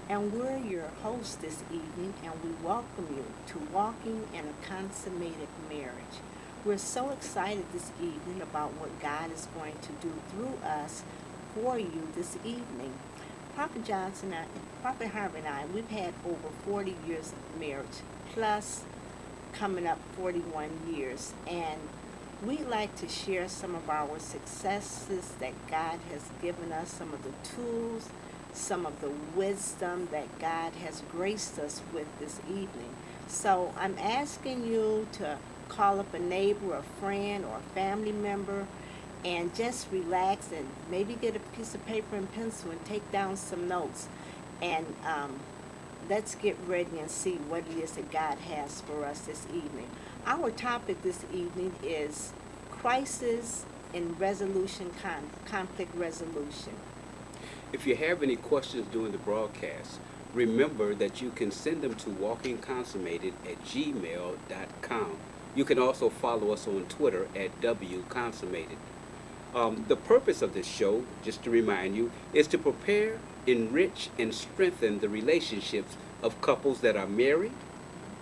and we're your hosts this evening, and we welcome you to Walking in a Consummated Marriage. We're so excited this evening about what God is going to do through us for you this evening. Prophet Harvey and I, we've had over 40 years of marriage, plus coming up 41 years, and we like to share some of our successes that God has given us, some of the tools, some of the wisdom that God has graced us with this evening. So I'm asking you to call up a neighbor, a friend, or a family member, and just relax and maybe get a piece of paper and pencil and take down some notes. And let's get ready and see what it is that God has for us this evening. Our topic this evening is crisis and resolution, conflict resolution. If you have any questions during the broadcast, remember that you can send them to walkingconsummated@gmail.com. You can also follow us on Twitter at WConsummated. The purpose of this show, just to remind you, is to prepare, enrich, and strengthen the relationships of couples that are married,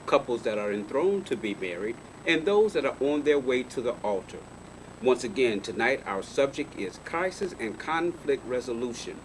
couples that are enthroned to be married, and those that are on their way to the altar. Once again, tonight our subject is crisis and conflict resolution.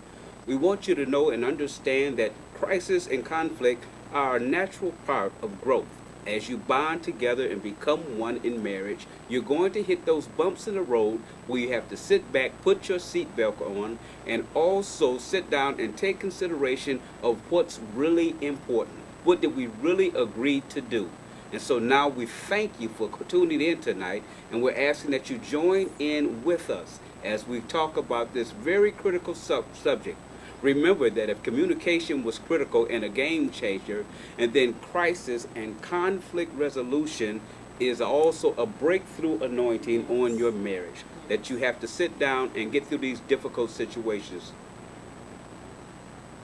We want you to know and understand that crisis and conflict are a natural part of growth. As you bond together and become one in marriage, you're going to hit those bumps in the road where you have to sit back, put your seatbelt on, and also sit down and take consideration of what's really important. What did we really agree to do? And so now we thank you for tuning in tonight, and we're asking that you join in with us as we talk about this very critical subject. Remember that if communication was critical and a game changer, and then crisis and conflict resolution is also a breakthrough anointing on your marriage, that you have to sit down and get through these difficult situations.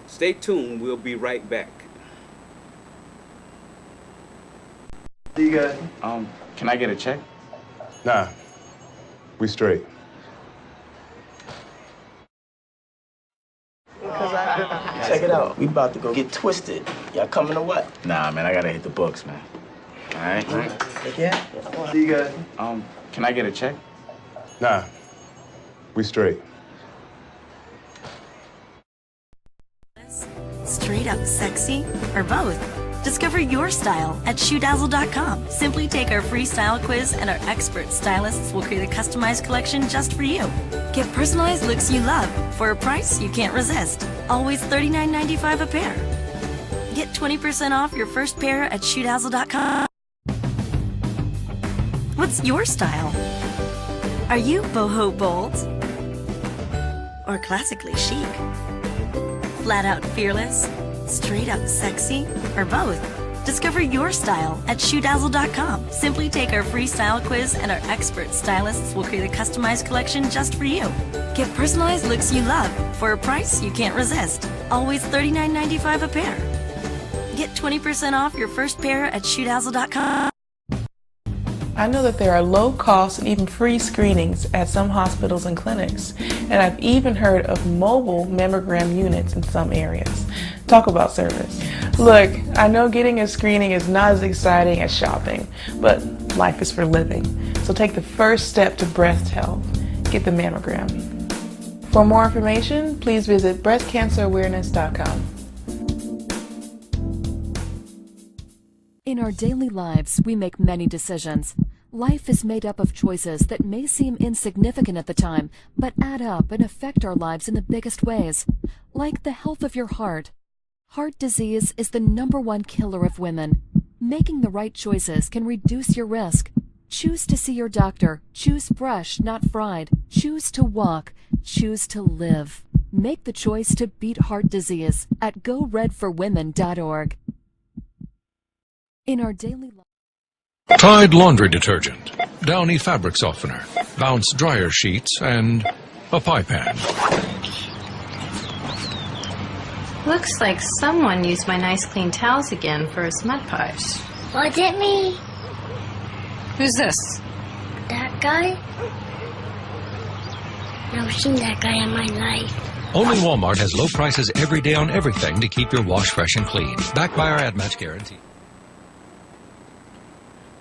Stay tuned. We'll be right back. You guys? Can I get a check? Nah, we straight. Check it out. We about to go get twisted. Y'all coming or what? Nah, man, I gotta hit the books, man. All right? Yeah? See you guys? Can I get a check? Nah, we straight. Straight up sexy, or both? Discover your style at ShoeDazzle.com. Simply take our free style quiz and our expert stylists will create a customized collection just for you. Get personalized looks you love for a price you can't resist. Always $39.95 a pair. Get 20% off your first pair at ShoeDazzle.com. What's your style? Are you boho bold? Or classically chic? Flat out fearless? Straight up sexy, or both? Discover your style at ShoeDazzle.com. Simply take our free style quiz and our expert stylists will create a customized collection just for you. Get personalized looks you love for a price you can't resist. Always $39.95 a pair. Get 20% off your first pair at ShoeDazzle.com. I know that there are low-cost and even free screenings at some hospitals and clinics, and I've even heard of mobile mammogram units in some areas. Talk about service. Look, I know getting a screening is not as exciting as shopping, but life is for living. So take the first step to breast health. Get the mammogram. For more information, please visit breastcancerawareness.com. In our daily lives, we make many decisions. Life is made up of choices that may seem insignificant at the time, but add up and affect our lives in the biggest ways. Like the health of your heart. Heart disease is the #1 killer of women. Making the right choices can reduce your risk. Choose to see your doctor. Choose fresh, not fried. Choose to walk. Choose to live. Make the choice to beat heart disease at GoRedForWomen.org. In our daily life. Tide laundry detergent, Downy fabric softener, Bounce dryer sheets, and a pie pan. Looks like someone used my nice clean towels again for his mud pies. Was it me? Who's this? That guy? Never seen that guy in my life. Only Walmart has low prices every day on everything to keep your wash fresh and clean. Backed by our ad match guarantee.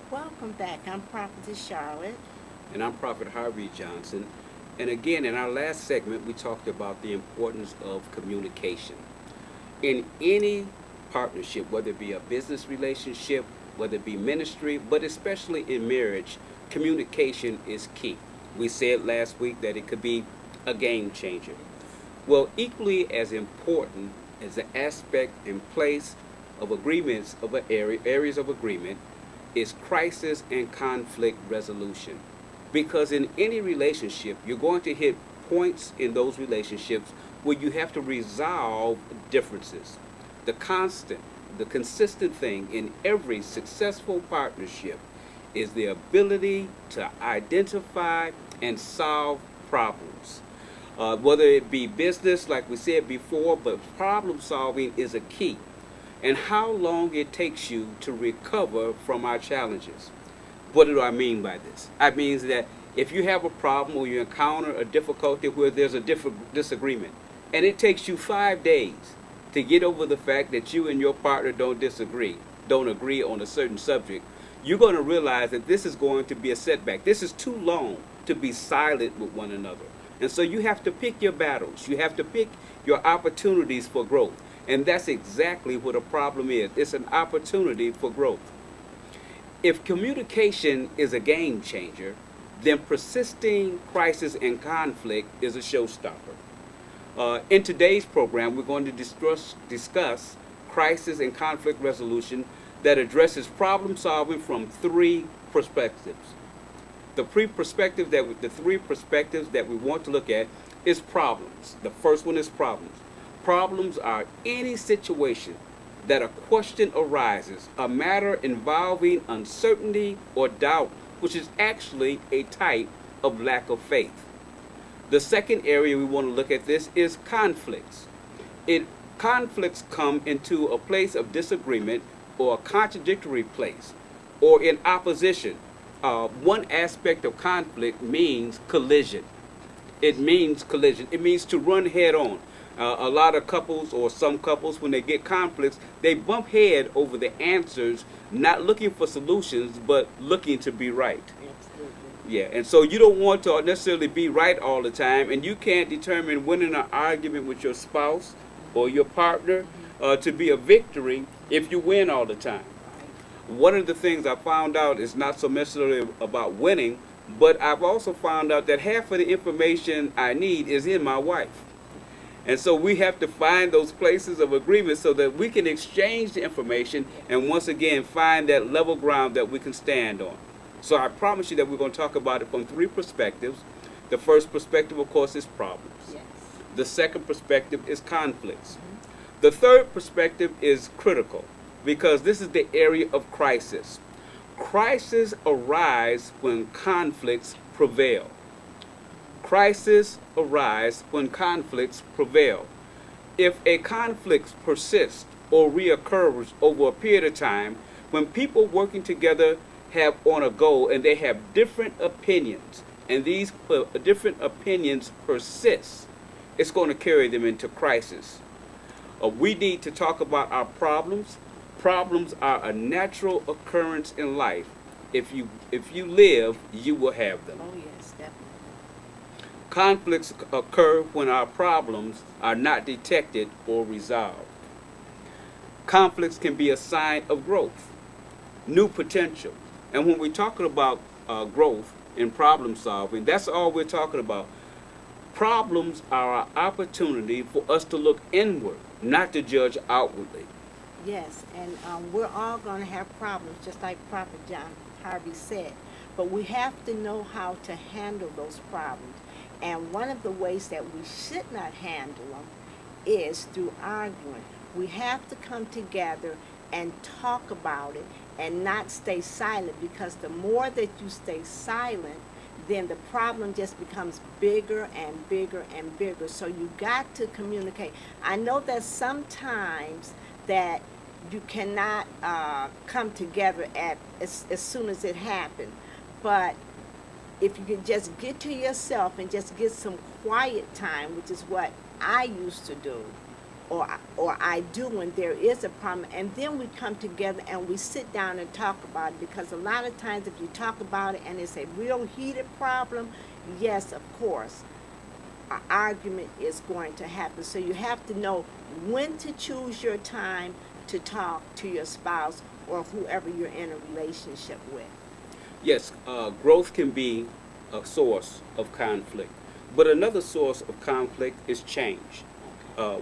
Welcome back. I'm Prophetess Charlotte. And I'm Prophet Harvey Johnson. And again, in our last segment, we talked about the importance of communication. In any partnership, whether it be a business relationship, whether it be ministry, but especially in marriage, communication is key. We said last week that it could be a game changer. Well, equally as important as the aspect and place of agreements of areas of agreement is crisis and conflict resolution. Because in any relationship, you're going to hit points in those relationships where you have to resolve differences. The consistent thing in every successful partnership is the ability to identify and solve problems. Whether it be business, like we said before, but problem solving is a key. And how long it takes you to recover from our challenges. What do I mean by this? I mean that if you have a problem or you encounter a difficulty where there's a disagreement, and it takes you 5 days to get over the fact that you and your partner don't agree on a certain subject, you're going to realize that this is going to be a setback. This is too long to be silent with one another. And so you have to pick your battles. You have to pick your opportunities for growth. And that's exactly what a problem is. It's an opportunity for growth. If communication is a game changer, then persisting crisis and conflict is a showstopper. In today's program, we're going to discuss crisis and conflict resolution that addresses problem solving from three perspectives. The three perspectives that we want to look at is problems. The first one is problems. Problems are any situation that a question arises, a matter involving uncertainty or doubt, which is actually a type of lack of faith. The second area we want to look at this is conflicts. Conflicts come into a place of disagreement or a contradictory place or in opposition. One aspect of conflict means collision. It means collision. It means to run head on. A lot of couples or some couples, when they get conflicts, they bump head over the answers, not looking for solutions, but looking to be right. Absolutely. Yeah, and so you don't want to necessarily be right all the time, and you can't determine winning an argument with your spouse or your partner to be a victory if you win all the time. One of the things I found out is not so necessarily about winning, but I've also found out that half of the information I need is in my wife. And so we have to find those places of agreement so that we can exchange the information and once again find that level ground that we can stand on. So I promise you that we're going to talk about it from three perspectives. The first perspective, of course, is problems. Yes. The second perspective is conflicts. The third perspective is critical, because this is the area of crisis. Crises arise when conflicts prevail. Crises arise when conflicts prevail. If a conflict persists or reoccurs over a period of time, when people working together have on a goal and they have different opinions, and these different opinions persist, it's going to carry them into crisis. We need to talk about our problems. Problems are a natural occurrence in life. If you live, you will have them. Oh yes, definitely. Conflicts occur when our problems are not detected or resolved. Conflicts can be a sign of growth, new potential. And when we're talking about growth and problem solving, that's all we're talking about. Problems are an opportunity for us to look inward, not to judge outwardly. Yes, and we're all going to have problems, just like Prophet Harvey said. But we have to know how to handle those problems. And one of the ways that we should not handle them is through arguing. We have to come together and talk about it and not stay silent, because the more that you stay silent, then the problem just becomes bigger and bigger and bigger. So you got to communicate. I know that sometimes that you cannot come together as soon as it happens, but if you can just get to yourself and just get some quiet time, which is what I used to do, or I do when there is a problem, and then we come together and we sit down and talk about it, because a lot of times if you talk about it and it's a real heated problem, yes, of course, an argument is going to happen. So you have to know when to choose your time to talk to your spouse or whoever you're in a relationship with. Yes, growth can be a source of conflict, but another source of conflict is change.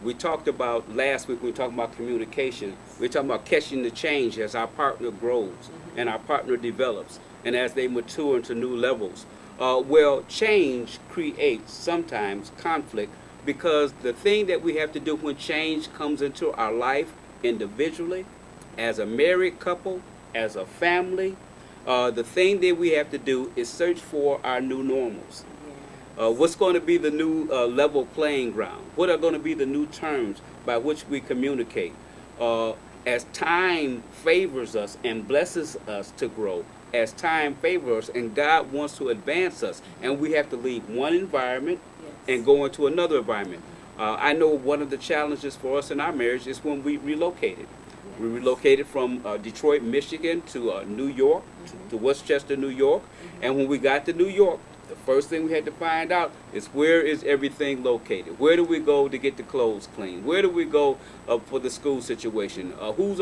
We talked about last week, we talked about communication. We're talking about catching the change as our partner grows and our partner develops and as they mature into new levels. Well, change creates sometimes conflict, because the thing that we have to do when change comes into our life individually, as a married couple, as a family, the thing that we have to do is search for our new normals. What's going to be the new level playing ground? What are going to be the new terms by which we communicate? As time favors us and blesses us to grow, as time favors us and God wants to advance us, and we have to leave one environment and go into another environment. I know one of the challenges for us in our marriage is when we relocated. We relocated from Detroit, Michigan to New York, to Westchester, New York. And when we got to New York, the first thing we had to find out is, where is everything located? Where do we go to get the clothes cleaned? Where do we go for the school situation? Who's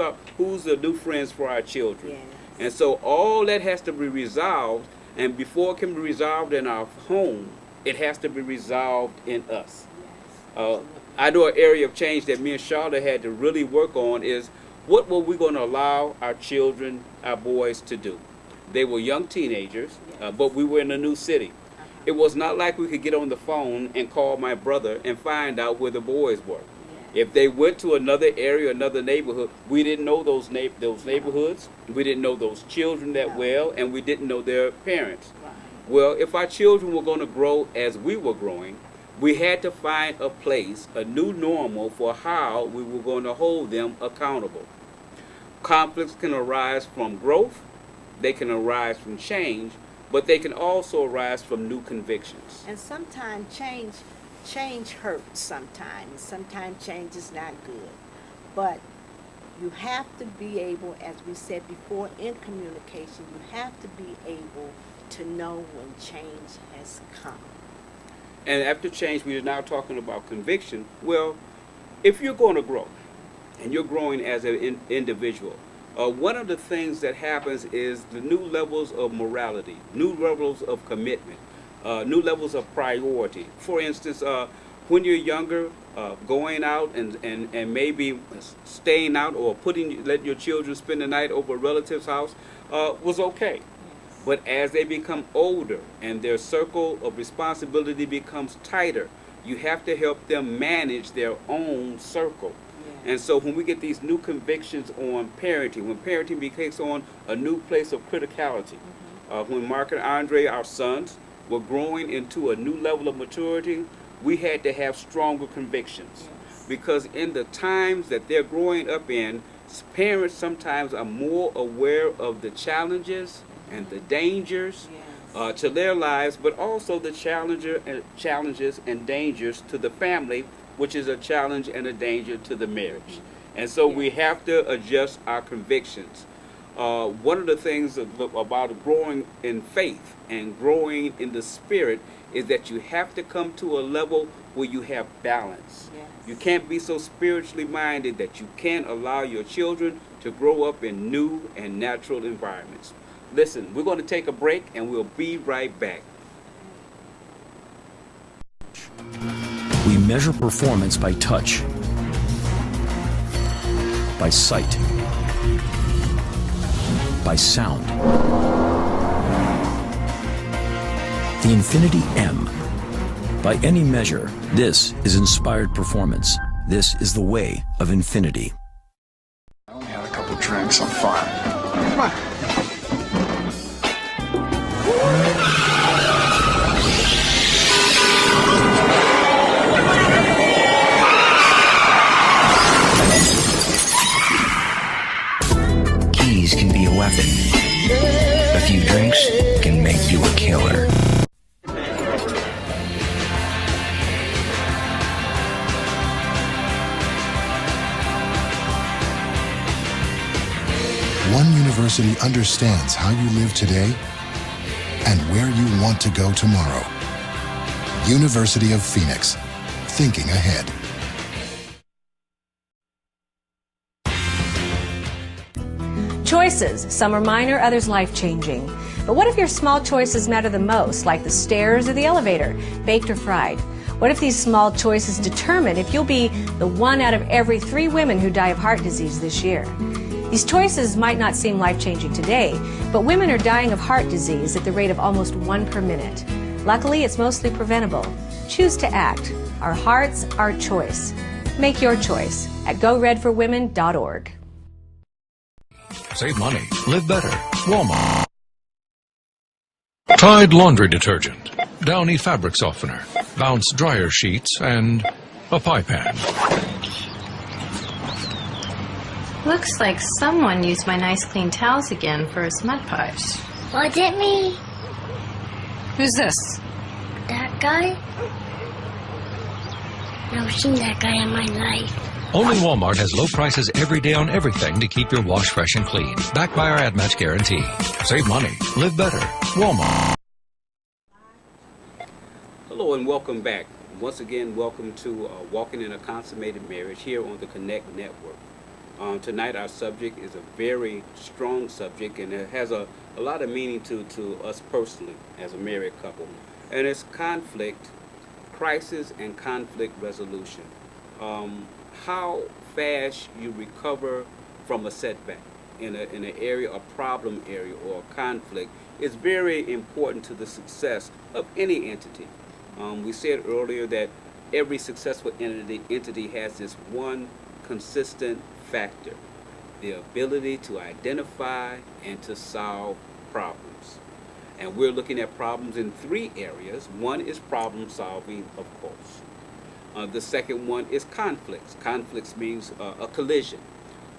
the new friends for our children? Yes. And so all that has to be resolved, and before it can be resolved in our home, it has to be resolved in us. Yes. I know an area of change that me and Charlotte had to really work on is, what were we going to allow our children, our boys, to do? They were young teenagers, but we were in a new city. It was not like we could get on the phone and call my brother and find out where the boys were. If they went to another area, another neighborhood, we didn't know those neighborhoods. We didn't know those children that well, and we didn't know their parents. Well, if our children were going to grow as we were growing, we had to find a place, a new normal for how we were going to hold them accountable. Conflicts can arise from growth, they can arise from change, but they can also arise from new convictions. And sometimes change hurts sometimes. Sometimes change is not good. But you have to be able, as we said before, in communication, you have to be able to know when change has come. And after change, we are now talking about conviction. Well, if you're going to grow, and you're growing as an individual, one of the things that happens is the new levels of morality, new levels of commitment, new levels of priority. For instance, when you're younger, going out and maybe staying out or letting your children spend the night over a relative's house was okay. But as they become older and their circle of responsibility becomes tighter, you have to help them manage their own circle. And so when we get these new convictions on parenting, when parenting takes on a new place of criticality, when Mark and Andre, our sons, were growing into a new level of maturity, we had to have stronger convictions. Because in the times that they're growing up in, parents sometimes are more aware of the challenges and the dangers to their lives, but also the challenges and dangers to the family, which is a challenge and a danger to the marriage. And so we have to adjust our convictions. One of the things about growing in faith and growing in the spirit is that you have to come to a level where you have balance. You can't be so spiritually minded that you can't allow your children to grow up in new and natural environments. Listen, we're going to take a break and we'll be right back. We measure performance by touch, by sight, by sound. The Infinity M. By any measure, this is inspired performance. This is the way of infinity. I only had a couple drinks, I'm fine. Come on. Keys can be a weapon. A few drinks can make you a killer. one university understands how you live today and where you want to go tomorrow. University of Phoenix, thinking ahead. Choices. Some are minor, others life-changing. But what if your small choices matter the most, like the stairs or the elevator, baked or fried? What if these small choices determine if you'll be the 1 out of every 3 women who die of heart disease this year? These choices might not seem life-changing today, but women are dying of heart disease at the rate of almost 1 per minute. Luckily, it's mostly preventable. Choose to act. Our hearts, our choice. Make your choice at goredforwomen.org. Save money. Live better. Walmart. Tide laundry detergent, Downy fabric softener, Bounce dryer sheets, and a pie pan. Looks like someone used my nice clean towels again for his mud pies. Was it me? Who's this? That guy? Never seen that guy in my life. Only Walmart has low prices every day on everything to keep your wash fresh and clean. Backed by our ad match guarantee. Save money. Live better. Walmart. Hello and welcome back. Once again, welcome to Walking in a Consummated Marriage here on the Connect Network. Tonight our subject is a very strong subject, and it has a lot of meaning to us personally as a married couple. And it's conflict, crisis, and conflict resolution. How fast you recover from a setback in an area, a problem area, or a conflict is very important to the success of any entity. We said earlier that every successful entity has this one consistent factor: the ability to identify and to solve problems. And we're looking at problems in 3 areas. One is problem solving, of course. The second one is conflicts. Conflicts means a collision.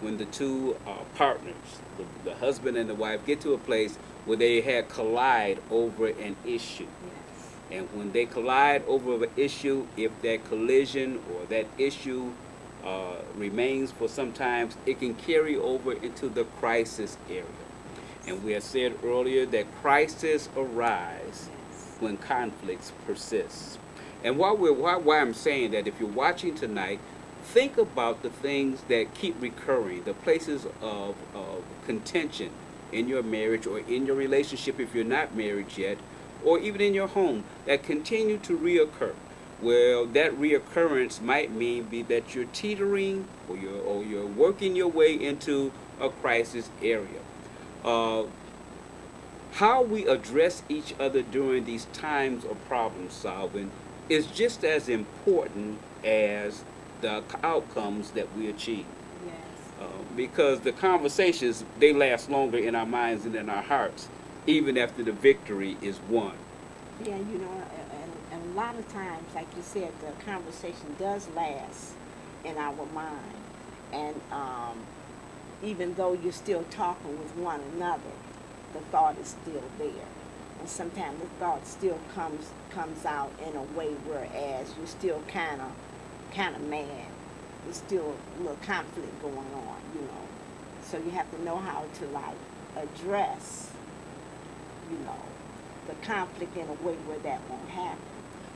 When the two partners, the husband and the wife, get to a place where they had collide over an issue. Yes. And when they collide over an issue, if that collision or that issue remains for some time, it can carry over into the crisis area. And we have said earlier that crises arise when conflicts persist. And why I'm saying that, if you're watching tonight, think about the things that keep recurring, the places of contention in your marriage or in your relationship if you're not married yet, or even in your home, that continue to reoccur. Well, that reoccurrence might mean that you're teetering or you're working your way into a crisis area. How we address each other during these times of problem solving is just as important as the outcomes that we achieve. Yes. Because the conversations, they last longer in our minds and in our hearts, even after the victory is won. Yeah, you know, and a lot of times, like you said, the conversation does last in our mind. And even though you're still talking with one another, the thought is still there. And sometimes the thought still comes out in a way whereas you're still kind of mad. There's still a little conflict going on, you know. So you have to know how to address, the conflict in a way where that won't happen.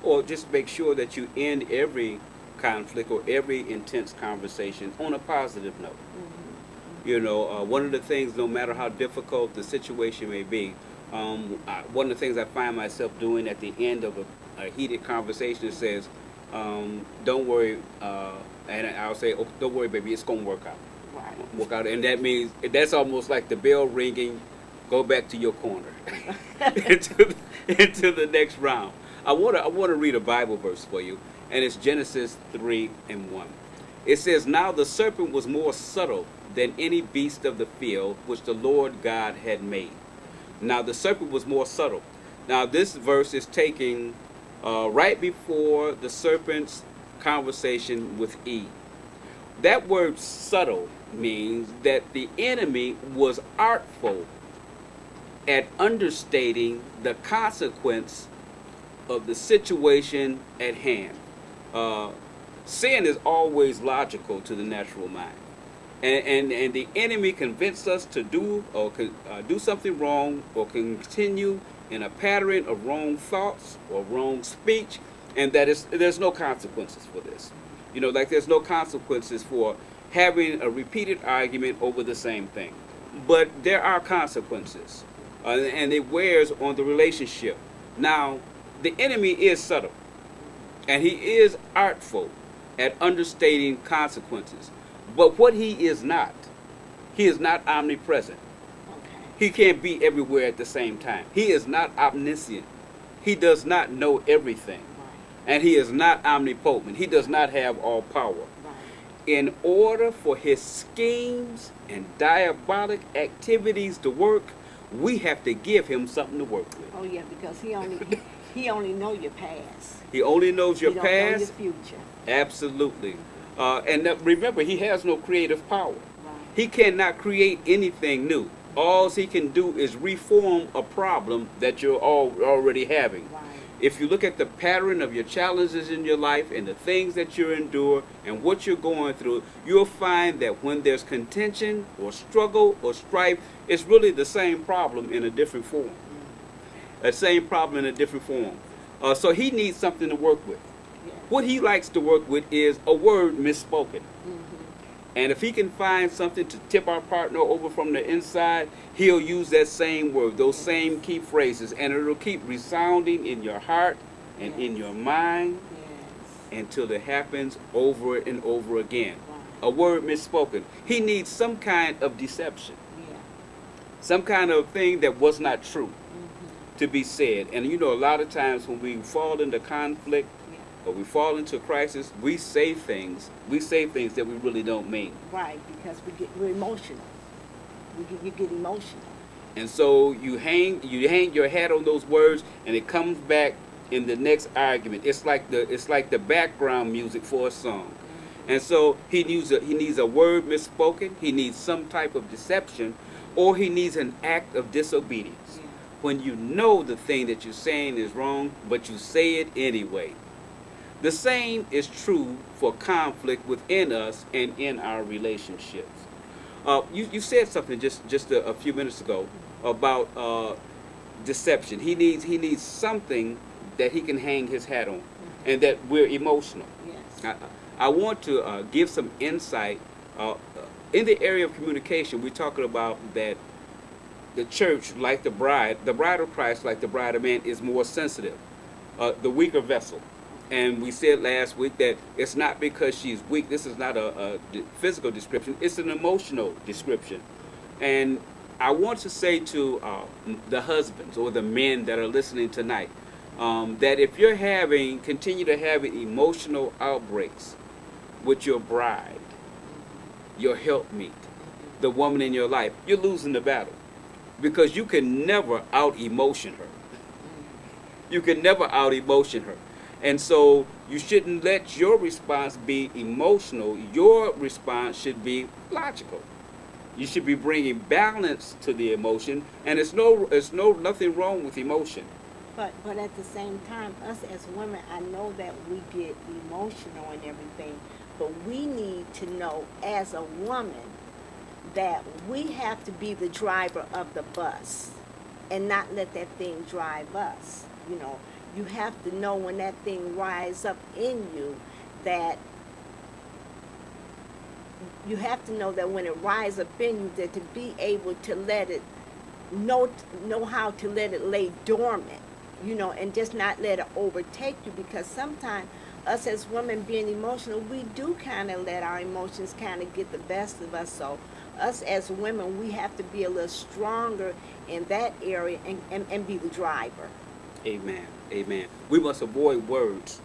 Or just make sure that you end every conflict or every intense conversation on a positive note. Mm-hmm. One of the things, no matter how difficult the situation may be, one of the things I find myself doing at the end of a heated conversation says, don't worry, and I'll say, oh, don't worry, baby, it's going to work out. Right. Work out. And that means, that's almost like the bell ringing, go back to your corner into the next round. I want to read a Bible verse for you, and it's Genesis 3:1. It says, now the serpent was more subtle than any beast of the field which the Lord God had made. Now the serpent was more subtle. Now this verse is taken right before the serpent's conversation with Eve. That word subtle means that the enemy was artful at understating the consequence of the situation at hand. Sin is always logical to the natural mind. And the enemy convinced us to do do something wrong or continue in a pattern of wrong thoughts or wrong speech, and there's no consequences for this. You know, like there's no consequences for having a repeated argument over the same thing. But there are consequences, and it wears on the relationship. Now, the enemy is subtle, and he is artful at understating consequences. But what he is not omnipresent. He can't be everywhere at the same time. He is not omniscient. He does not know everything. And he is not omnipotent. He does not have all power. In order for his schemes and diabolic activities to work, we have to give him something to work with. Oh yeah, because he only know your past. He only knows your he past. He don't know your future. Absolutely. And remember, he has no creative power. Right. He cannot create anything new. All he can do is reform a problem that you're already having. Right. If you look at the pattern of your challenges in your life and the things that you endure and what you're going through, you'll find that when there's contention or struggle or strife, it's really the same problem in a different form. The same problem in a different form. So he needs something to work with. What he likes to work with is a word misspoken. And if he can find something to tip our partner over from the inside, he'll use that same word, those same key phrases, and it'll keep resounding in your heart and in your mind until it happens over and over again. A word misspoken. He needs some kind of deception, some kind of thing that was not true to be said. And you know, a lot of times when we fall into conflict, or we fall into a crisis, we say things that we really don't mean. Right, because we're emotional. You get emotional. And so you hang your hat on those words, and it comes back in the next argument. It's like the background music for a song. And so he needs a word misspoken. He needs some type of deception, or he needs an act of disobedience. When you know the thing that you're saying is wrong, but you say it anyway. The same is true for conflict within us and in our relationships. You said something just a few minutes ago about deception. He needs something that he can hang his hat on, and that we're emotional. Yes. I want to give some insight in the area of communication. We're talking about that the church, like the bride of Christ, like the bride of man, is more sensitive, the weaker vessel. And we said last week that it's not because she's weak. This is not a physical description. It's an emotional description. And I want to say to the husbands or the men that are listening tonight, that if you're continue to have emotional outbreaks with your bride, your helpmeet, the woman in your life, you're losing the battle. Because you can never out-emotion her. You can never out-emotion her. And so you shouldn't let your response be emotional. Your response should be logical. You should be bringing balance to the emotion, and it's nothing wrong with emotion. But at the same time, us as women, I know that we get emotional and everything, but we need to know as a woman that we have to be the driver of the bus and not let that thing drive us, you know. You have to know when that thing rises up in you, that you have to know that when it rises up in you, that to be able to let it, know how to let it lay dormant, you know, and just not let it overtake you. Because sometimes us as women being emotional, we do kind of let our emotions kind of get the best of us. So us as women, we have to be a little stronger in that area and be the driver. Amen. Amen. We must avoid words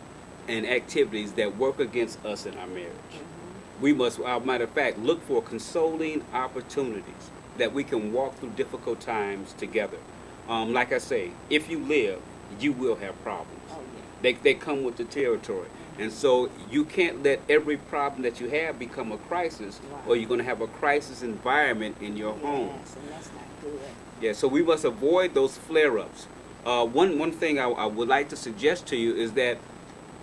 and activities that work against us in our marriage. We must, as a matter of fact, look for consoling opportunities that we can walk through difficult times together. Like I say, if you live, you will have problems. Oh, yeah. They come with the territory. And so you can't let every problem that you have become a crisis, or you're going to have a crisis environment in your home. Yes, and that's not good. Yeah, so we must avoid those flare-ups. One thing I would like to suggest to you is that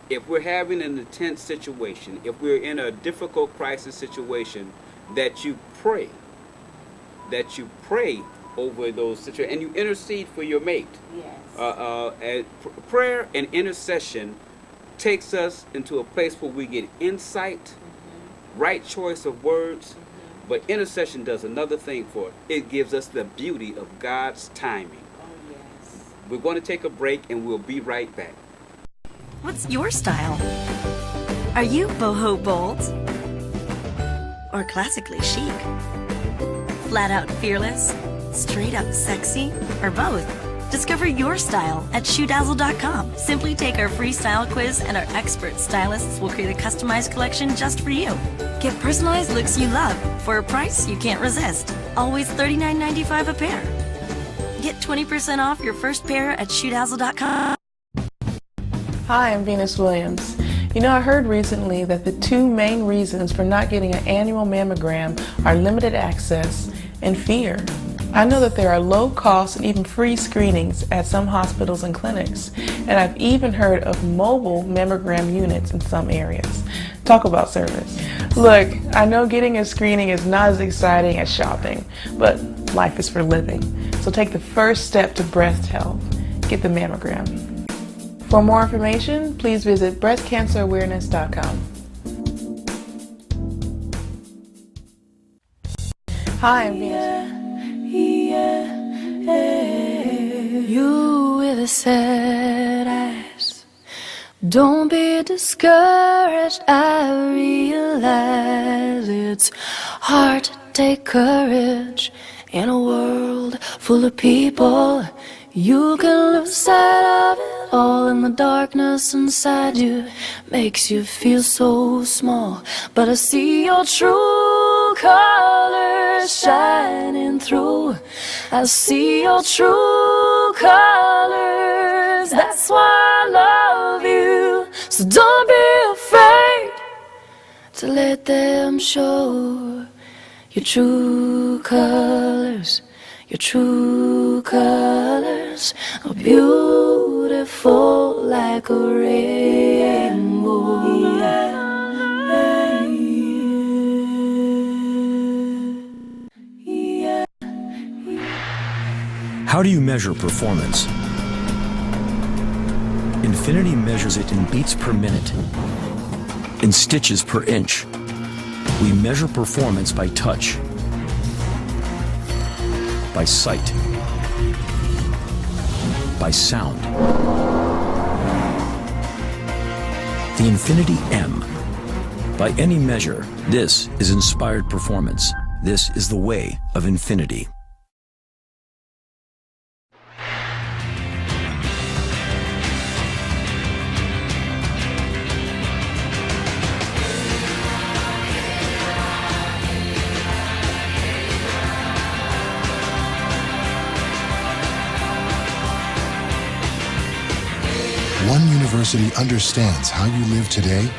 if we're having an intense situation, if we're in a difficult crisis situation, that you pray, over those situations, and you intercede for your mate. Yes. Prayer and intercession takes us into a place where we get insight, right choice of words, but intercession does another thing for it. It gives us the beauty of God's timing. Oh, yes. We're going to take a break, and we'll be right back. What's your style? Are you boho bold? Or classically chic? Flat out fearless? Straight up sexy? Or both? Discover your style at ShoeDazzle.com. Simply take our free style quiz and our expert stylists will create a customized collection just for you. Get personalized looks you love for a price you can't resist. Always $39.95 a pair. Get 20% off your first pair at ShoeDazzle.com. Hi, I'm Venus Williams. You know, I heard recently that the two main reasons for not getting an annual mammogram are limited access and fear. I know that there are low-cost and even free screenings at some hospitals and clinics, and I've even heard of mobile mammogram units in some areas. Talk about service. Look, I know getting a screening is not as exciting as shopping, but life is for living. So take the first step to breast health. Get the mammogram. For more information, please visit breastcancerawareness.com. Hi, I'm Venus. You with a sad eyes, don't be discouraged. I realize it's hard to take courage in a world full of people. You can lose sight of it all, and the darkness inside you makes you feel so small. But I see your true colors shining through. I see your true colors. That's why I love you. So don't be afraid to let them show your true colors. Your true colors are beautiful like a rainbow. How do you measure performance? Infinity measures it in beats per minute, in stitches per inch. We measure performance by touch, by sight, by sound. The Infinity M. By any measure, this is inspired performance. This is the way of infinity. One university understands how you live today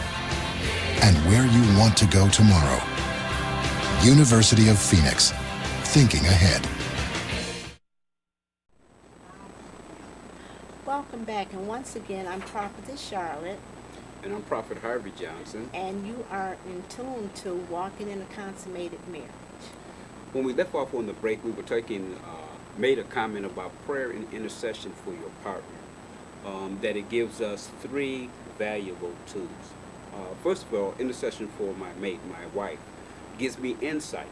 and where you want to go tomorrow. University of Phoenix, thinking ahead. Welcome back, and once again, I'm Prophetess Charlotte. And I'm Prophet Harvey Johnson. And you are in tune to Walking in a Consummated Marriage. When we left off on the break, we were made a comment about prayer and intercession for your partner. That it gives us three valuable tools. First of all, intercession for my mate, my wife, gives me insight.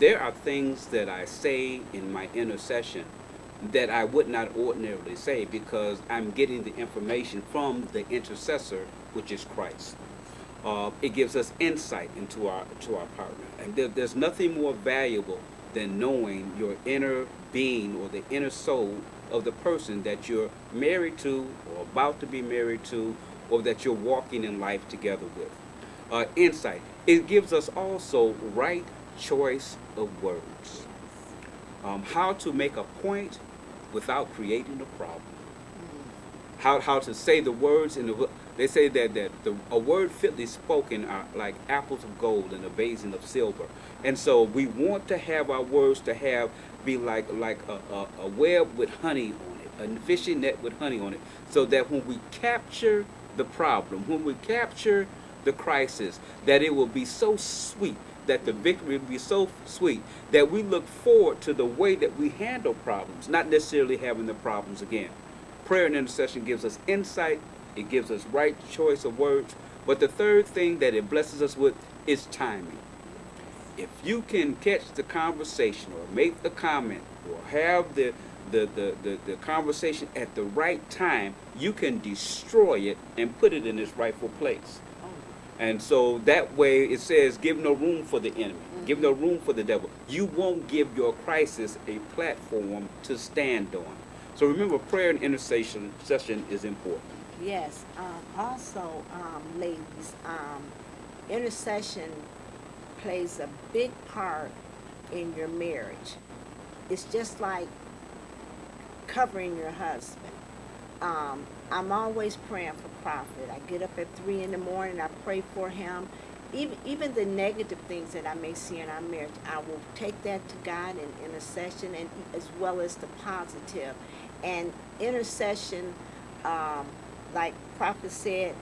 There are things that I say in my intercession that I would not ordinarily say because I'm getting the information from the intercessor, which is Christ. It gives us insight into our partner. And there's nothing more valuable than knowing your inner being or the inner soul of the person that you're married to or about to be married to or that you're walking in life together with. Insight. It gives us also right choice of words. How to make a point without creating a problem. How to say the words they say that a word fitly spoken are like apples of gold and a basin of silver. And so we want to have our words to be like a web with honey on it, a fishing net with honey on it, so that when we capture the problem, when we capture the crisis, that it will be so sweet that the victory will be so sweet that we look forward to the way that we handle problems, not necessarily having the problems again. Prayer and intercession gives us insight. It gives us right choice of words. But the third thing that it blesses us with is timing. If you can catch the conversation or make the comment or have the conversation at the right time, you can destroy it and put it in its rightful place. And so that way it says, give no room for the enemy. Give no room for the devil. You won't give your crisis a platform to stand on. So remember, prayer and intercession is important. Yes. Also, ladies, intercession plays a big part in your marriage. It's just like covering your husband. I'm always praying for Prophet. I get up at 3 in the morning, I pray for him. Even the negative things that I may see in our marriage, I will take that to God in intercession, and as well as the positive. And intercession, like Prophet said,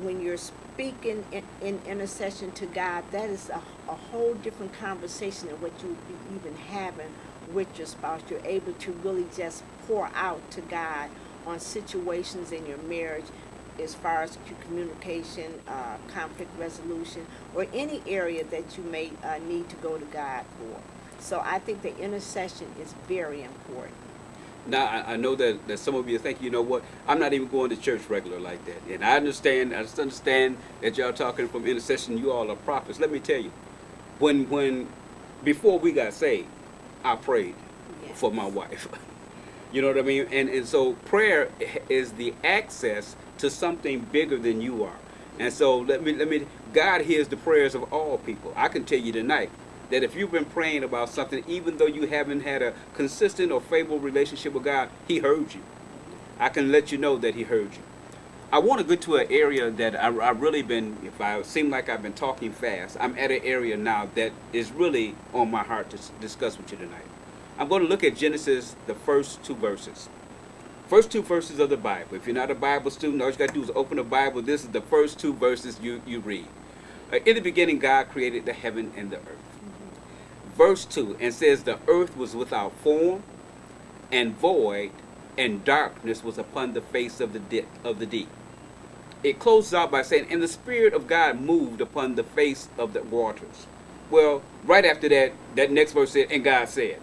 when you're speaking in intercession to God, that is a whole different conversation than what you would be even having with your spouse. You're able to really just pour out to God on situations in your marriage as far as communication, conflict resolution, or any area that you may need to go to God for. So I think the intercession is very important. Now, I know that some of you think, you know what, I'm not even going to church regular like that. And I just understand that y'all talking from intercession, you all are prophets. Let me tell you, before we got saved, I prayed for my wife. You know what I mean? And so prayer is the access to something bigger than you are. And so God hears the prayers of all people. I can tell you tonight that if you've been praying about something, even though you haven't had a consistent or favorable relationship with God, he heard you. I can let you know that he heard you. I want to go to an area that I've really been, if I seem like I've been talking fast, I'm at an area now that is really on my heart to discuss with you tonight. I'm going to look at Genesis, the first 2 verses. First 2 verses of the Bible. If you're not a Bible student, all you got to do is open the Bible. This is the first 2 verses you read. In the beginning, God created the heaven and the earth. Verse 2, and says, the earth was without form and void, and darkness was upon the face of the deep. It closes out by saying, and the Spirit of God moved upon the face of the waters. Well, right after that next verse said, and God said.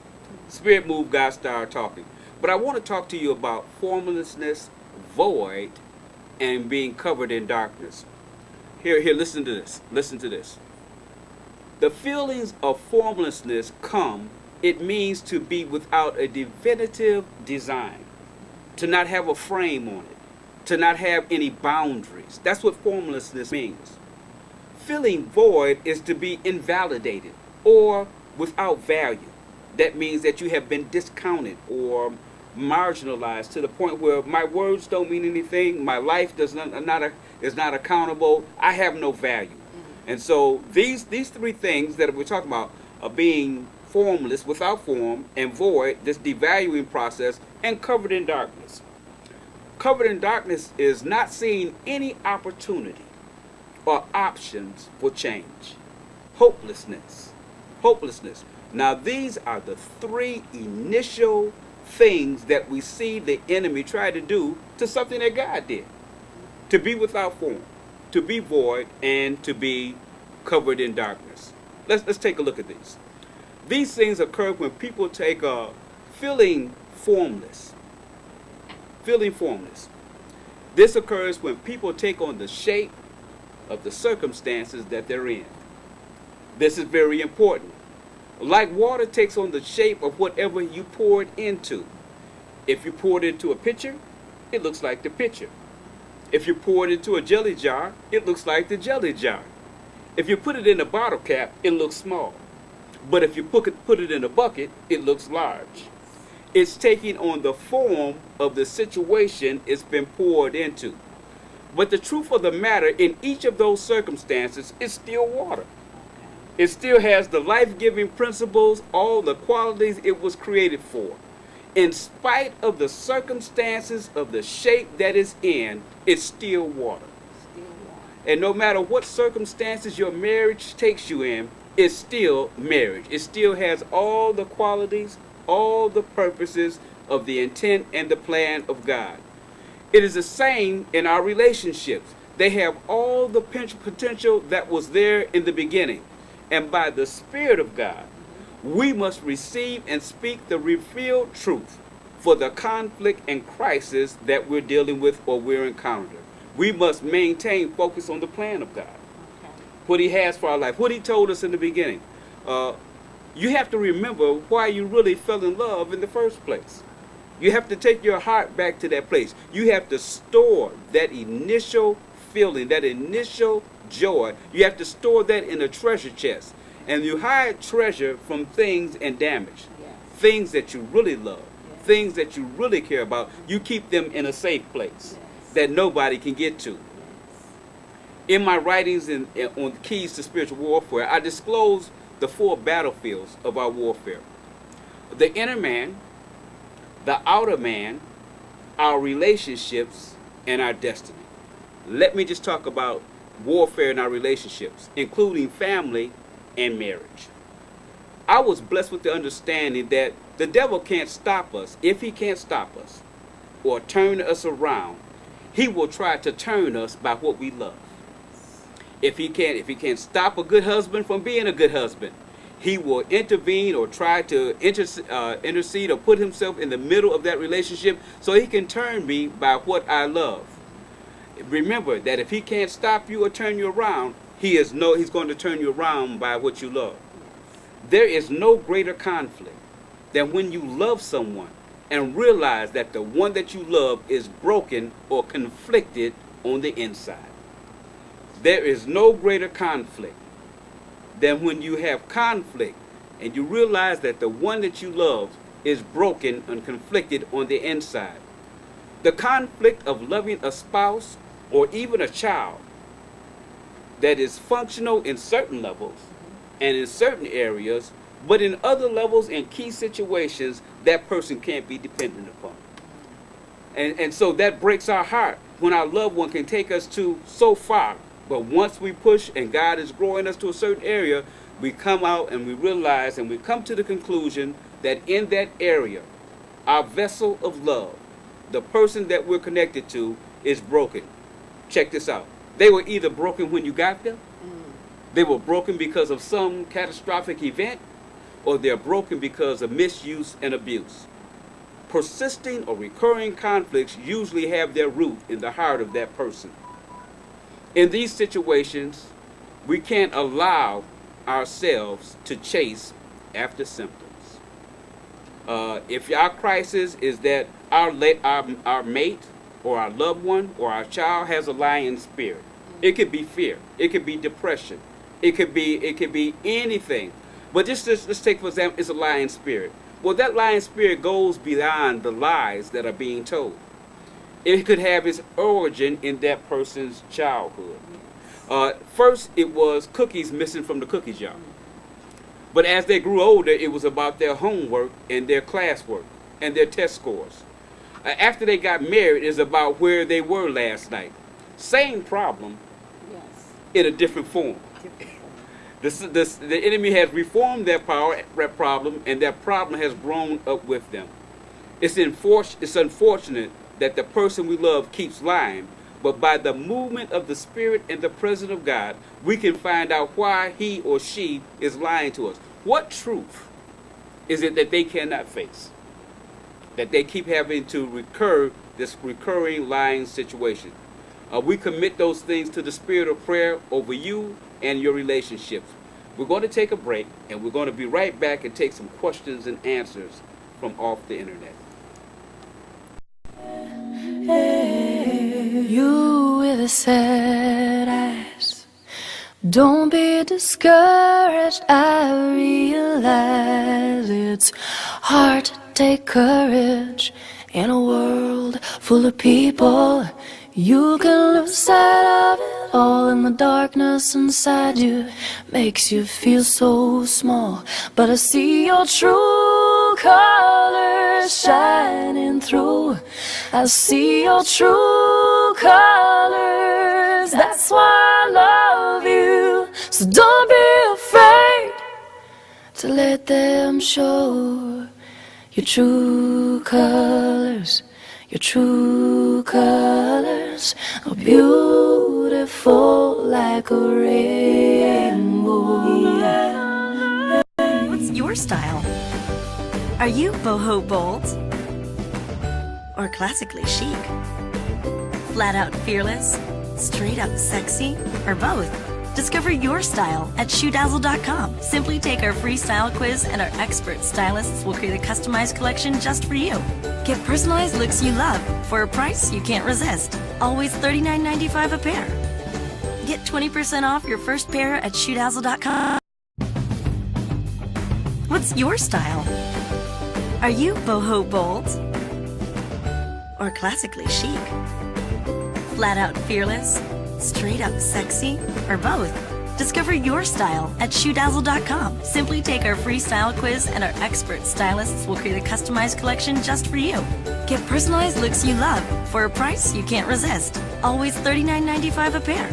Spirit moved, God started talking. But I want to talk to you about formlessness, void, and being covered in darkness. Here, listen to this. Listen to this. The feelings of formlessness it means to be without a definitive design, to not have a frame on it, to not have any boundaries. That's what formlessness means. Feeling void is to be invalidated or without value. That means that you have been discounted or marginalized to the point where my words don't mean anything, my life is not accountable, I have no value. And so these 3 things that we're talking about are being formless, without form, and void, this devaluing process, and covered in darkness. Covered in darkness is not seeing any opportunity or options for change. Hopelessness. Now these are the 3 initial things that we see the enemy try to do to something that God did. To be without form, to be void, and to be covered in darkness. Let's take a look at these. These things occur when people take feeling formless. Feeling formless. This occurs when people take on the shape of the circumstances that they're in. This is very important. Like water takes on the shape of whatever you pour it into. If you pour it into a pitcher, it looks like the pitcher. If you pour it into a jelly jar, it looks like the jelly jar. If you put it in a bottle cap, it looks small. But if you put it in a bucket, it looks large. It's taking on the form of the situation it's been poured into. But the truth of the matter, in each of those circumstances, is still water. It still has the life-giving principles, all the qualities it was created for. In spite of the circumstances of the shape that it's in, it's still water. And no matter what circumstances your marriage takes you in, is still marriage. It still has all the qualities, all the purposes of the intent and the plan of God. It is the same in our relationships. They have all the potential that was there in the beginning. And by the Spirit of God, we must receive and speak the revealed truth for the conflict and crisis that we're dealing with or we're encountering. We must maintain focus on the plan of God, what He has for our life, what He told us in the beginning. You have to remember why you really fell in love in the first place. You have to take your heart back to that place. You have to store that initial feeling, that initial joy. You have to store that in a treasure chest. And you hide treasure from things and damage. Things that you really love, things that you really care about. You keep them in a safe place that nobody can get to. In my writings on keys to spiritual warfare, I disclose the 4 battlefields of our warfare: the inner man, the outer man, our relationships, and our destiny. Let me just talk about warfare in our relationships, including family and marriage. I was blessed with the understanding that the devil can't stop us. If he can't stop us or turn us around, he will try to turn us by what we love. If he can't stop a good husband from being a good husband, he will intervene or try to intercede or put himself in the middle of that relationship so he can turn me by what I love. Remember that if he can't stop you or turn you around, he's going to turn you around by what you love. There is no greater conflict than when you love someone and realize that the one that you love is broken or conflicted on the inside. There is no greater conflict than when you have conflict and you realize that the one that you love is broken and conflicted on the inside. The conflict of loving a spouse or even a child that is functional in certain levels and in certain areas, but in other levels and key situations, that person can't be dependent upon. And so that breaks our heart when our loved one can take us to so far. But once we push and God is growing us to a certain area, we come out and we realize and we come to the conclusion that in that area, our vessel of love, the person that we're connected to, is broken. Check this out. They were either broken when you got them, they were broken because of some catastrophic event, or they're broken because of misuse and abuse. Persisting or recurring conflicts usually have their root in the heart of that person. In these situations, we can't allow ourselves to chase after symptoms. If our crisis is that our mate or our loved one or our child has a lying spirit, it could be fear, it could be depression, it could be anything. But let's take for example, it's a lying spirit. Well, that lying spirit goes beyond the lies that are being told. It could have its origin in that person's childhood. First, it was cookies missing from the cookie jar. But as they grew older, it was about their homework and their classwork and their test scores. After they got married, it's about where they were last night. Same problem, in a different form. The enemy has reformed that problem, and that problem has grown up with them. It's unfortunate that the person we love keeps lying, but by the movement of the Spirit and the presence of God, we can find out why he or she is lying to us. What truth is it that they cannot face? That they keep having to recur this recurring lying situation. We commit those things to the spirit of prayer over you and your relationships. We're going to take a break, and we're going to be right back and take some questions and answers from off the internet. You with the sad eyes, don't be discouraged. I realize it's hard to take courage in a world full of people. You can lose sight of it all, and the darkness inside you makes you feel so small. But I see your true colors shining through. I see your true colors. That's why I love you. So don't be afraid to let them show your true colors. Your true colors are beautiful like a rainbow. What's your style? Are you boho bold? Or classically chic? Flat out fearless? Straight up sexy? Or both? Discover your style at ShoeDazzle.com. Simply take our free style quiz and our expert stylists will create a customized collection just for you. Get personalized looks you love for a price you can't resist. Always $39.95 a pair. Get 20% off your first pair at ShoeDazzle.com. What's your style? Are you boho bold? Or classically chic? Flat out fearless? Straight up sexy? Or both? Discover your style at ShoeDazzle.com. Simply take our free style quiz and our expert stylists will create a customized collection just for you. Get personalized looks you love for a price you can't resist. Always $39.95 a pair.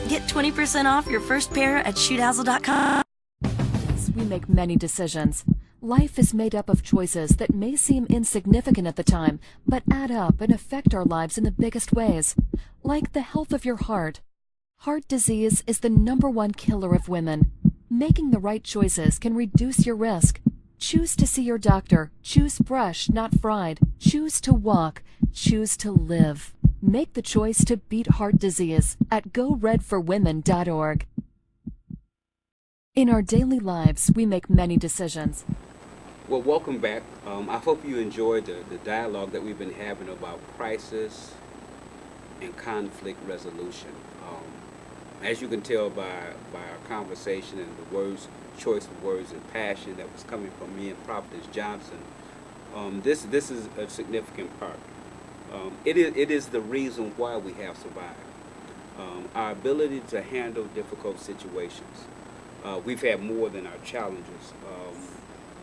Get 20% off your first pair at ShoeDazzle.com. We make many decisions. Life is made up of choices that may seem insignificant at the time, but add up and affect our lives in the biggest ways. Like the health of your heart. Heart disease is the #1 killer of women. Making the right choices can reduce your risk. Choose to see your doctor. Choose fresh, not fried. Choose to walk. Choose to live. Make the choice to beat heart disease at GoRedForWomen.org. In our daily lives, we make many decisions. Well, welcome back. I hope you enjoyed the dialogue that we've been having about crisis and conflict resolution. As you can tell by our conversation and the choice of words and passion that was coming from me and Prophetess Johnson, this is a significant part. It is the reason why we have survived. Our ability to handle difficult situations. We've had more than our challenges,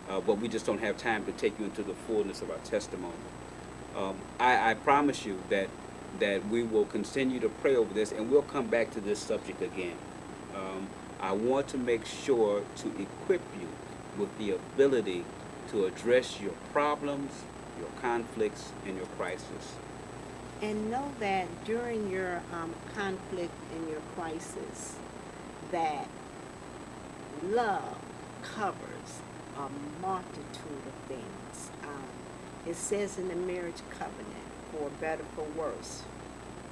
but we just don't have time to take you into the fullness of our testimony. I promise you that we will continue to pray over this, and we'll come back to this subject again. I want to make sure to equip you with the ability to address your problems, your conflicts, and your crisis. And know that during your conflict and your crisis, that love covers a multitude of things. It says in the marriage covenant, for better, for worse,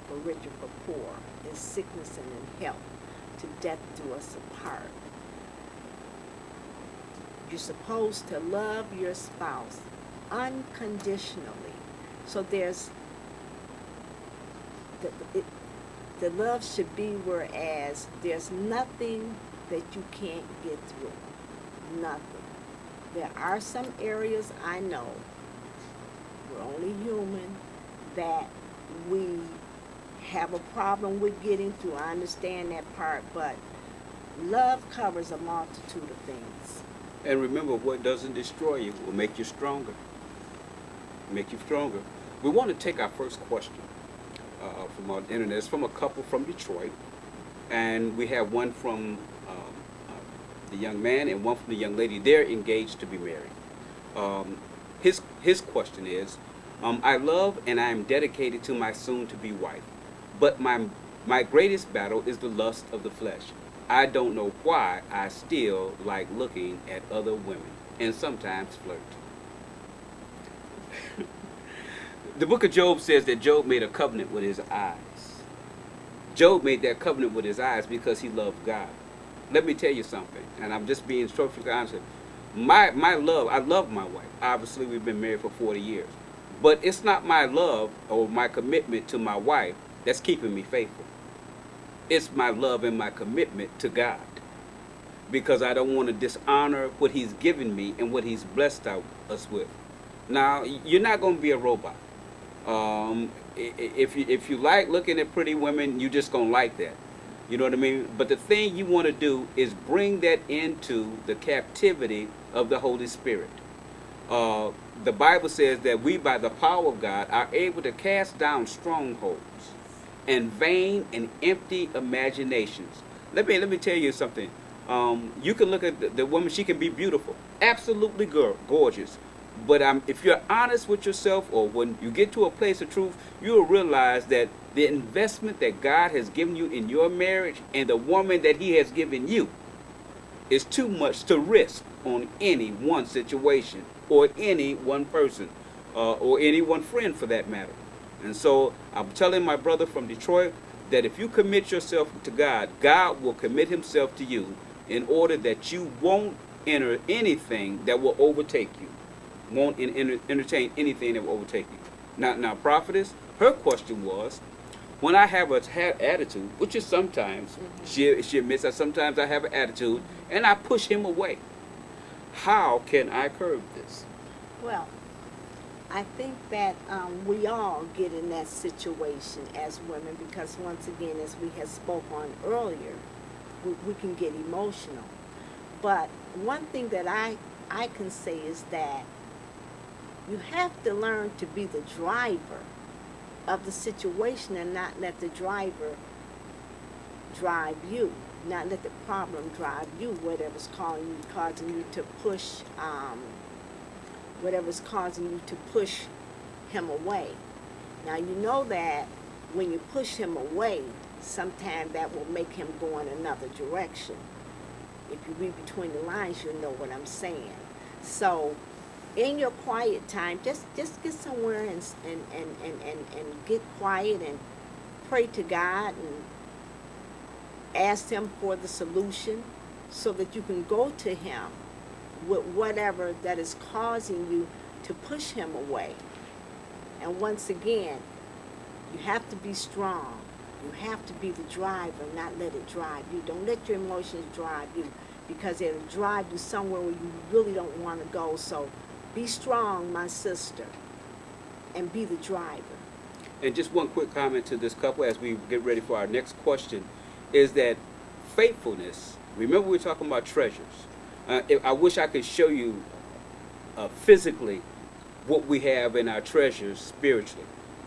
for richer, for poor, in sickness and in health, to death do us apart. You're supposed to love your spouse unconditionally. So there's the love should be whereas there's nothing that you can't get through. Nothing. There are some areas I know, we're only human, that we have a problem with getting through. I understand that part, but love covers a multitude of things. And remember, what doesn't destroy you will make you stronger. Make you stronger. We want to take our first question from our internet. It's from a couple from Detroit, and we have one from the young man and one from the young lady. They're engaged to be married. His question is, I love and I am dedicated to my soon-to-be wife, but my greatest battle is the lust of the flesh. I don't know why I still like looking at other women and sometimes flirt. The book of Job says that Job made a covenant with his eyes. Job made that covenant with his eyes because he loved God. Let me tell you something, and I'm just being perfectly honest. I love my wife. Obviously, we've been married for 40 years. But it's not my love or my commitment to my wife that's keeping me faithful. It's my love and my commitment to God. Because I don't want to dishonor what he's given me and what he's blessed us with. Now, you're not going to be a robot. If you like looking at pretty women, you're just going to like that. You know what I mean? But the thing you want to do is bring that into the captivity of the Holy Spirit. The Bible says that we, by the power of God, are able to cast down strongholds and vain and empty imaginations. Let me tell you something. You can look at the woman, she can be beautiful, absolutely gorgeous. But if you're honest with yourself, or when you get to a place of truth, you will realize that the investment that God has given you in your marriage and the woman that he has given you is too much to risk on any one situation or any one person or any one friend for that matter. And so I'm telling my brother from Detroit that if you commit yourself to God, God will commit himself to you in order that you won't enter anything that will overtake you. Won't entertain anything that will overtake you. Now, prophetess, her question was, when I have an attitude, which is sometimes, she admits that sometimes I have an attitude, and I push him away. How can I curb this? Well, I think that we all get in that situation as women, because once again, as we had spoke on earlier, we can get emotional. But one thing that I can say is that you have to learn to be the driver of the situation and not let the driver drive you. Not let the problem drive you, whatever's causing you to push, whatever's causing you to push him away. Now you know that when you push him away, sometimes that will make him go in another direction. If you read between the lines, you'll know what I'm saying. So in your quiet time, just get somewhere and get quiet and pray to God and ask him for the solution so that you can go to him with whatever that is causing you to push him away. And once again, you have to be strong. You have to be the driver, not let it drive you. Don't let your emotions drive you, because it'll drive you somewhere where you really don't want to go. So be strong, my sister, and be the driver. And just one quick comment to this couple as we get ready for our next question is that faithfulness, remember we're talking about treasures. I wish I could show you physically what we have in our treasures spiritually.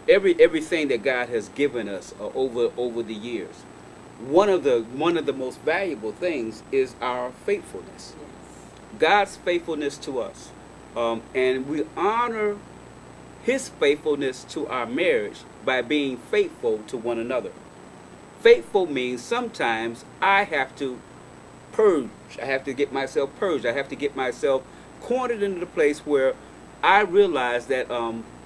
Everything that God has given us over the years. One of the most valuable things is our faithfulness. Yes. God's faithfulness to us. And we honor his faithfulness to our marriage by being faithful to one another. Faithful means sometimes I have to purge. I have to get myself purged. I have to get myself cornered into the place where I realize that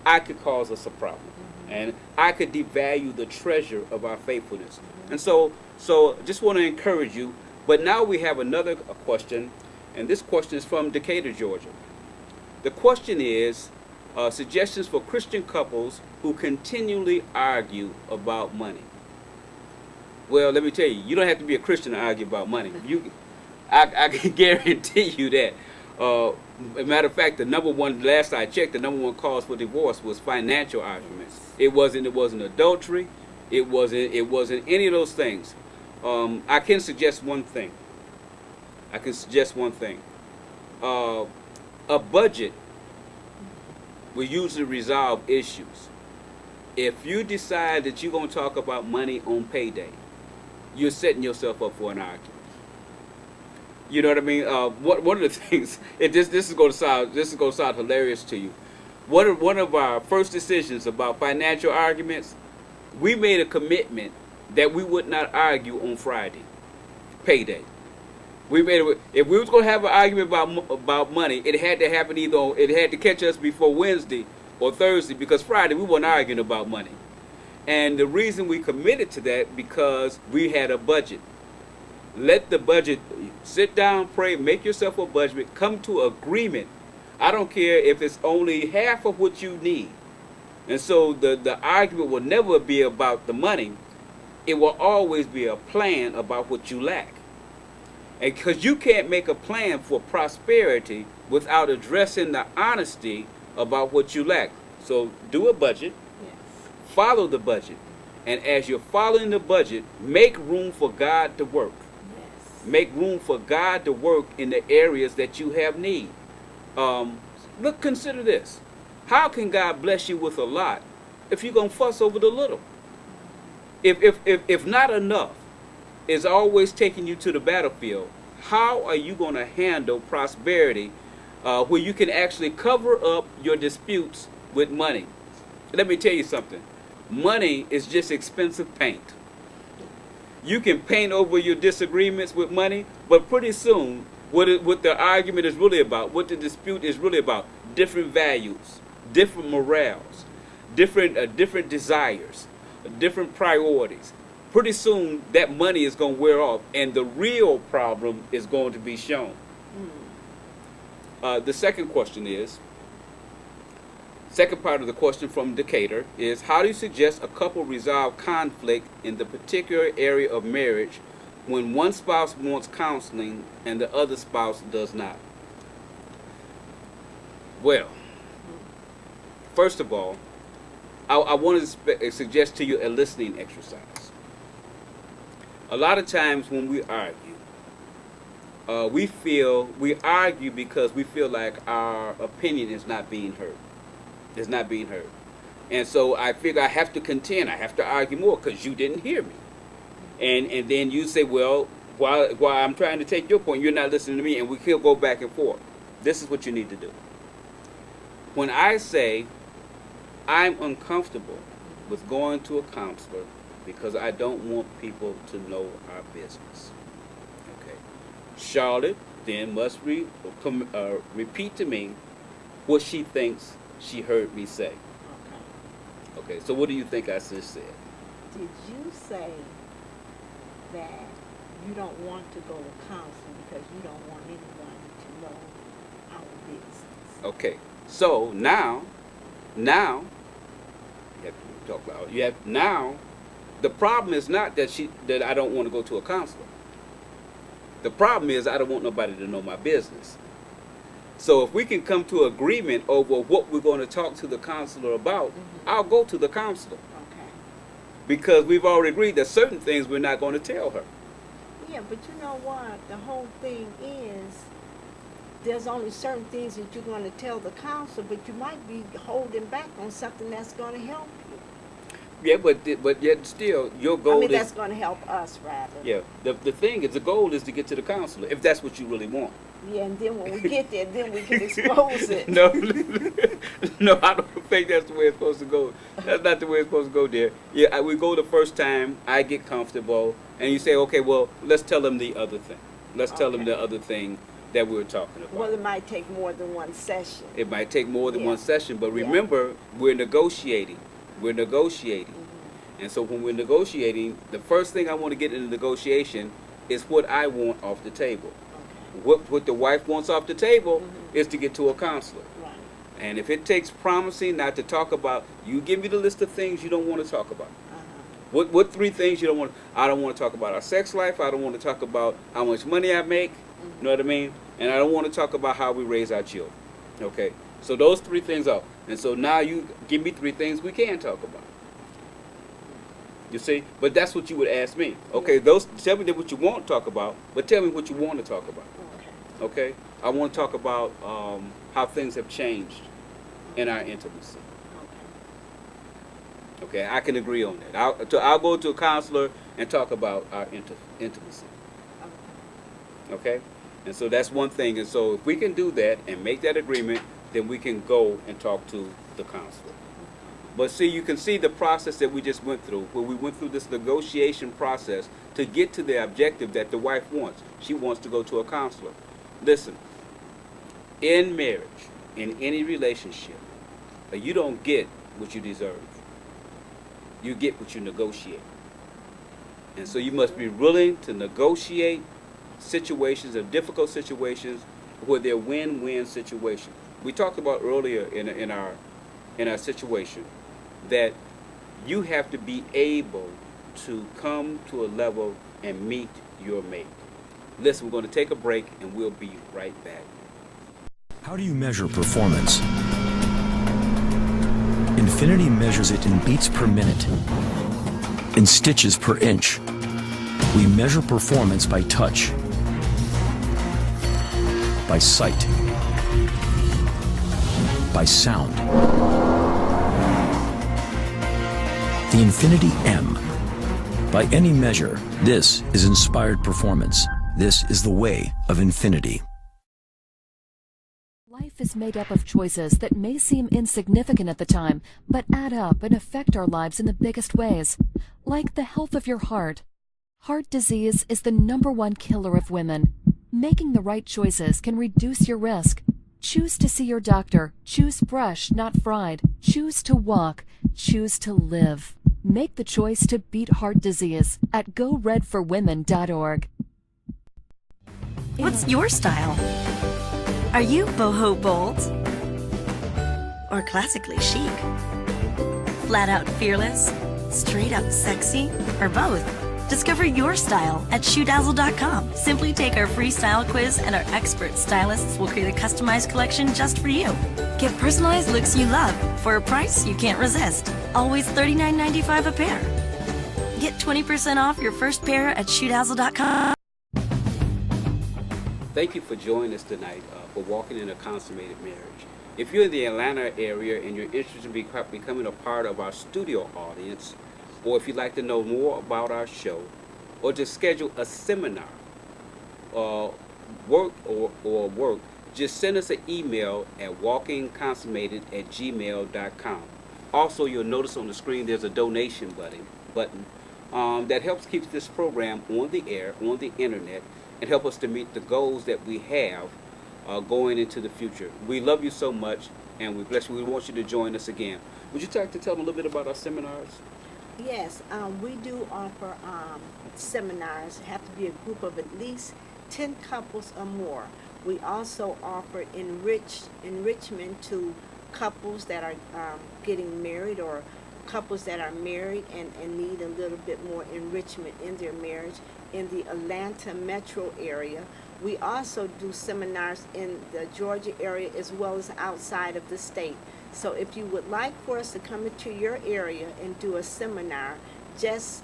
I could cause us a problem. Mm-hmm. And I could devalue the treasure of our faithfulness. Mm-hmm. And so just want to encourage you. But now we have another question, and this question is from Decatur, Georgia. The question is, suggestions for Christian couples who continually argue about money. Well, let me tell you, you don't have to be a Christian to argue about money. I can guarantee you that. As a matter of fact, last I checked, the number one cause for divorce was financial arguments. It wasn't adultery. It wasn't any of those things. I can suggest one thing. A budget will usually resolve issues. If you decide that you're going to talk about money on payday, you're setting yourself up for an argument. You know what I mean? One of the things, this is going to sound hilarious to you. One of our first decisions about financial arguments, we made a commitment that we would not argue on Friday, payday. If we was going to have an argument about money, it had to happen it had to catch us before Wednesday or Thursday, because Friday we weren't arguing about money. And the reason we committed to that, because we had a budget. Let the budget, sit down, pray, make yourself a budget, come to agreement. I don't care if it's only half of what you need. And so the argument will never be about the money. It will always be a plan about what you lack. And because you can't make a plan for prosperity without addressing the honesty about what you lack. So do a budget, follow the budget, and as you're following the budget, make room for God to work. Yes. Make room for God to work in the areas that you have need. Consider this. How can God bless you with a lot if you're going to fuss over the little? If not enough is always taking you to the battlefield, how are you going to handle prosperity where you can actually cover up your disputes with money? Let me tell you something. Money is just expensive paint. You can paint over your disagreements with money, but pretty soon, what the argument is really about, what the dispute is really about, different values, different morals, different desires, different priorities. Pretty soon, that money is going to wear off, and the real problem is going to be shown. The second part of the question from Decatur is, how do you suggest a couple resolve conflict in the particular area of marriage when one spouse wants counseling and the other spouse does not? Well, first of all, I want to suggest to you a listening exercise. A lot of times when we argue, we argue because we feel like our opinion is not being heard. It's not being heard. And so I figure I have to contend. I have to argue more because you didn't hear me. And then you say, well, while I'm trying to take your point, you're not listening to me, and we can go back and forth. This is what you need to do. When I say I'm uncomfortable with going to a counselor because I don't want people to know our business. Okay. Charlotte then must repeat to me what she thinks she heard me say. Okay, so what do you think I just said? Did you say that you don't want to go to counseling because you don't want anyone to know our business? Okay, so now, you have to talk loud. The problem is not that I don't want to go to a counselor. The problem is I don't want nobody to know my business. So if we can come to agreement over what we're going to talk to the counselor about, I'll go to the counselor. Okay. Because we've already agreed that certain things we're not going to tell her. Yeah, but you know what? The whole thing is there's only certain things that you're going to tell the counselor, but you might be holding back on something that's going to help you. Yeah, but yet still, your goal is... that's going to help us, rather. Yeah, the thing is, the goal is to get to the counselor, if that's what you really want. Yeah, and then when we get there, then we can expose it. No, I don't think that's the way it's supposed to go. That's not the way it's supposed to go, dear. Yeah, we go the first time, I get comfortable, and you say, okay, well, let's tell them the other thing. Let's tell them the other thing that we're talking about. Well, it might take more than one session. It might take more than one session, but remember, we're negotiating. We're negotiating. And so when we're negotiating, the first thing I want to get in the negotiation is what I want off the table. What the wife wants off the table is to get to a counselor. Right. And if it takes promising not to talk about, you give me the list of things you don't want to talk about. What 3 things you don't want? I don't want to talk about our sex life. I don't want to talk about how much money I make. You know what I mean? And I don't want to talk about how we raise our children. Okay? So those 3 things are. And so now you give me 3 things we can talk about. You see? But that's what you would ask me. Okay, tell me what you want to talk about, but tell me what you want to talk about. Okay? I want to talk about how things have changed in our intimacy. Okay, I can agree on that. I'll go to a counselor and talk about our intimacy. Okay? And so that's one thing. And so if we can do that and make that agreement, then we can go and talk to the counselor. But see, you can see the process that we just went through, where we went through this negotiation process to get to the objective that the wife wants. She wants to go to a counselor. Listen, in marriage, in any relationship, you don't get what you deserve. You get what you negotiate. And so you must be willing to negotiate situations, or difficult situations, where they're win-win situations. We talked about earlier in our situation that you have to be able to come to a level and meet your mate. Listen, we're going to take a break and we'll be right back. How do you measure performance? Infinity measures it in beats per minute, in stitches per inch. We measure performance by touch, by sight, by sound. The Infinity M. By any measure, this is inspired performance. this is the way of infinity. Life is made up of choices that may seem insignificant at the time, but add up and affect our lives in the biggest ways, like the health of your heart. Heart disease is the #1 killer of women. Making the right choices can reduce your risk. Choose to see your doctor. Choose fresh, not fried. Choose to walk. Choose to live. Make the choice to beat heart disease at GoRedForWomen.org. What's your style? Are you boho bold? Or classically chic? Flat out fearless? Straight up sexy? Or both? Discover your style at ShoeDazzle.com. Simply take our free style quiz and our expert stylists will create a customized collection just for you. Get personalized looks you love for a price you can't resist. Always $39.95 a pair. Get 20% off your first pair at ShoeDazzle.com. Thank you for joining us tonight for Walking in a Consummated Marriage. If you're in the Atlanta area and you're interested in becoming a part of our studio audience, or if you'd like to know more about our show, or to schedule a seminar, work, just send us an email at walkingconsummated@gmail.com. Also, you'll notice on the screen there's a donation button that helps keep this program on the air, on the internet, and help us to meet the goals that we have going into the future. We love you so much, and we bless you. We want you to join us again. Would you like to tell them a little bit about our seminars? Yes, we do offer seminars. Have to be a group of at least 10 couples or more. We also offer enrichment to couples that are getting married, or couples that are married and need a little bit more enrichment in their marriage in the Atlanta metro area. We also do seminars in the Georgia area as well as outside of the state. So if you would like for us to come into your area and do a seminar, just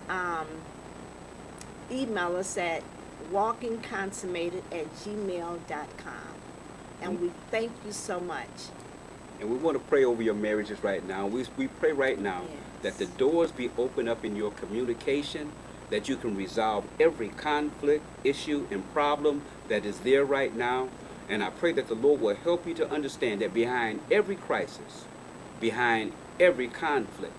email us at walkingconsummated@gmail.com. And we thank you so much. And we want to pray over your marriages right now. We pray right now that the doors be opened up in your communication, that you can resolve every conflict, issue, and problem that is there right now. And I pray that the Lord will help you to understand that behind every crisis, behind every conflict,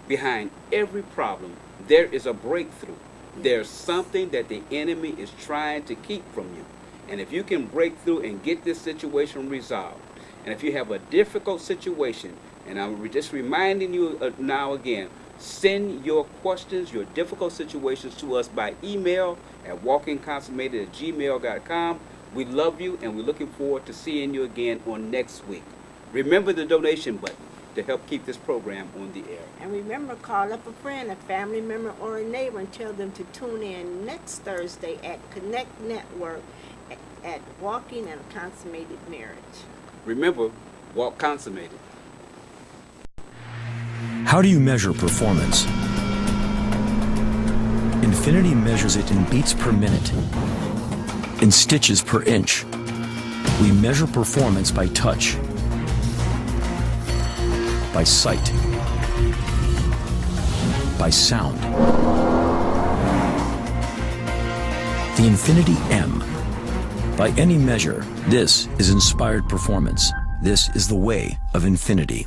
behind every problem, there is a breakthrough. There's something that the enemy is trying to keep from you. And if you can break through and get this situation resolved, and if you have a difficult situation, and I'm just reminding you now again, send your questions, your difficult situations to us by email at walkingconsummated@gmail.com. We love you, and we're looking forward to seeing you again on next week. Remember the donation button to help keep this program on the air. And remember, call up a friend, a family member, or a neighbor and tell them to tune in next Thursday at Connect Network at Walking in a Consummated Marriage. Remember, walk consummated. How do you measure performance? Infinity measures it in beats per minute, in stitches per inch. We measure performance by touch, by sight, by sound. The Infinity M. By any measure, this is inspired performance. This is the way of infinity.